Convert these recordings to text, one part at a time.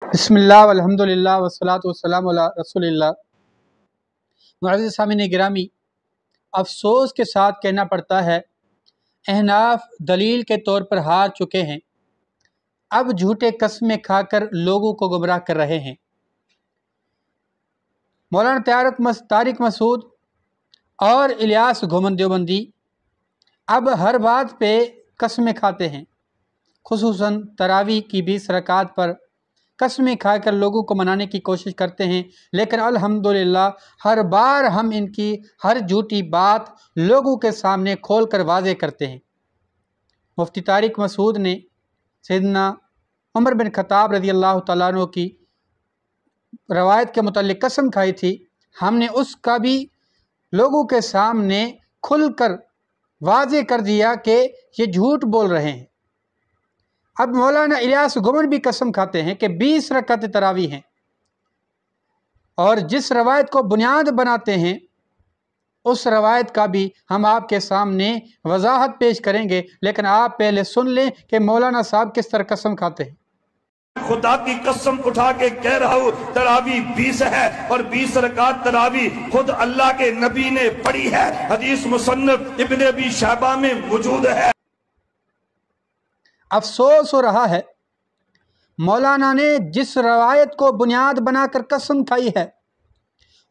बिस्मिल्लाह वल्हम्दुलिल्लाह वस्सलातु वस्सलामु अला रसूलिल्लाह। मुअज़्ज़िज़ सामीन गिरामी, अफ़सोस के साथ कहना पड़ता है अहनाफ दलील के तौर पर हार चुके हैं। अब झूठे कस्में खाकर लोगों को गुमराह कर रहे हैं। मौलाना तारिक मसूद और इलियास घुमन देवबंदी अब हर बात पे कस्में खाते हैं, खुसूसन तरावी की 20 रकात पर कस्में खाकर लोगों को मनाने की कोशिश करते हैं। लेकिन अल्हम्दुलिल्लाह हर बार हम इनकी हर झूठी बात लोगों के सामने खोल कर वाज़े करते हैं। मुफ्ती तारिक मसूद ने सैयदना उमर बिन खत्ताब रज़ी अल्लाह तआला अन्हु की रवायत के मुतालिक कसम खाई थी। हमने उसका भी लोगों के सामने खुलकर वाज़े कर दिया कि ये झूठ बोल रहे हैं। अब मौलाना इलियास घुमन भी कसम खाते हैं कि 20 रकात तरावी हैं, और जिस रवायत को बुनियाद बनाते हैं उस रवायत का भी हम आपके सामने वजाहत पेश करेंगे। लेकिन आप पहले सुन लें कि मौलाना साहब किस तरह कसम खाते हैं। खुदा की कसम उठा के कह रहा हूँ, तरावी 20 है और 20 रकात तरावी खुद अल्लाह के नबी ने पढ़ी है। हदीस मुसन्नफ इब्न अबी शैबा में मौजूद है। अफसोस हो रहा है मौलाना ने जिस रवायत को बुनियाद बनाकर कसम खाई है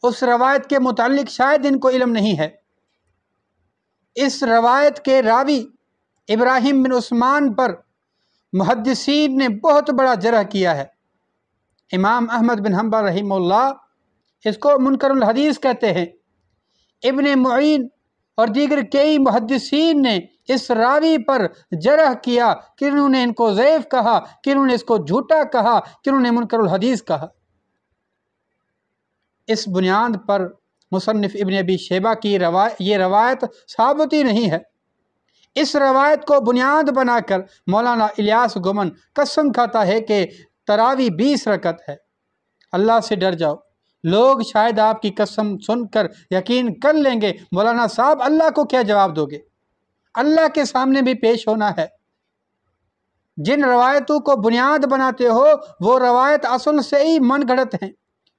उस रवायत के मुतालिक शायद इनको इल्म नहीं है। इस रवायत के रावी इब्राहिम बिन उस्मान पर मुहद्दिसीन ने बहुत बड़ा जरह किया है। इमाम अहमद बिन हम्बल रहीमहुल्लाह इसको मुनकरुल हदीस कहते हैं। इब्ने मुईन और दीगर कई मुहद्दिसीन ने इस रावी पर जरह किया कि इन्होंने इनको ज़ईफ़ कहा, कि इन्होंने इसको झूठा कहा, कि इन्होंने मुनकरुल हदीस कहा। इस बुनियाद पर मुसन्निफ इब्न अबी शैबा की ये रवायत साबित ही नहीं है। इस रवायत को बुनियाद बनाकर मौलाना इलियास घुमन कसम खाता है कि तरावी 20 रकत है। अल्लाह से डर जाओ। लोग शायद आपकी कसम सुनकर यकीन कर लेंगे। मौलाना साहब, अल्लाह को क्या जवाब दोगे? अल्लाह के सामने भी पेश होना है। जिन रवायतों को बुनियाद बनाते हो वो रवायत असल से ही मन गढ़ंत हैं,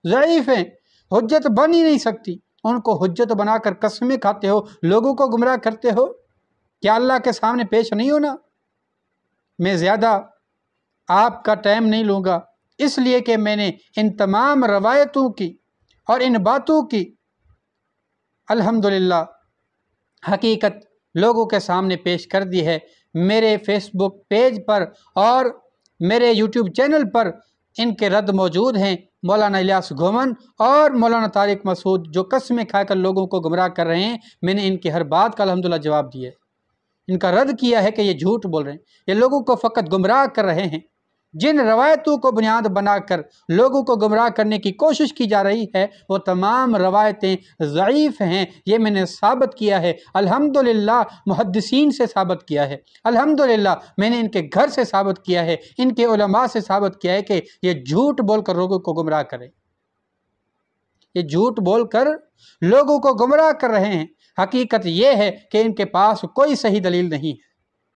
ज़ईफ़ हैं, हुज्जत बन ही नहीं सकती। उनको हुज्जत बनाकर कसमें खाते हो, लोगों को गुमराह करते हो। क्या अल्लाह के सामने पेश नहीं होना? मैं ज़्यादा आपका टाइम नहीं लूँगा, इसलिए कि मैंने इन तमाम रवायतों की और इन बातों की अल्हम्दुलिल्लाह हकीकत लोगों के सामने पेश कर दी है। मेरे फेसबुक पेज पर और मेरे यूट्यूब चैनल पर इनके रद्द मौजूद हैं। मौलाना इलियास घुमन और मौलाना तारिक मसूद जो कसमें खाकर लोगों को गुमराह कर रहे हैं, मैंने इनकी हर बात का अल्हम्दुलिल्लाह जवाब दिया है। इनका रद्द किया है कि ये झूठ बोल रहे हैं, ये लोगों को फ़कत गुमराह कर रहे हैं। जिन रवायतों को बुनियाद बनाकर लोगों को गुमराह करने की कोशिश की जा रही है वो तमाम रवायतें ज़ईफ़ हैं। ये मैंने साबित किया है, अल्हम्दुलिल्लाह मुहद्दिसीन से साबित किया है, अल्हम्दुलिल्लाह मैंने इनके घर से साबित किया है, इनके उलमा से साबित किया है कि ये झूठ बोलकर लोगों को गुमराह करें। ये झूठ बोलकर लोगों को गुमराह कर रहे हैं। हकीकत ये है कि इनके पास कोई सही दलील नहीं है।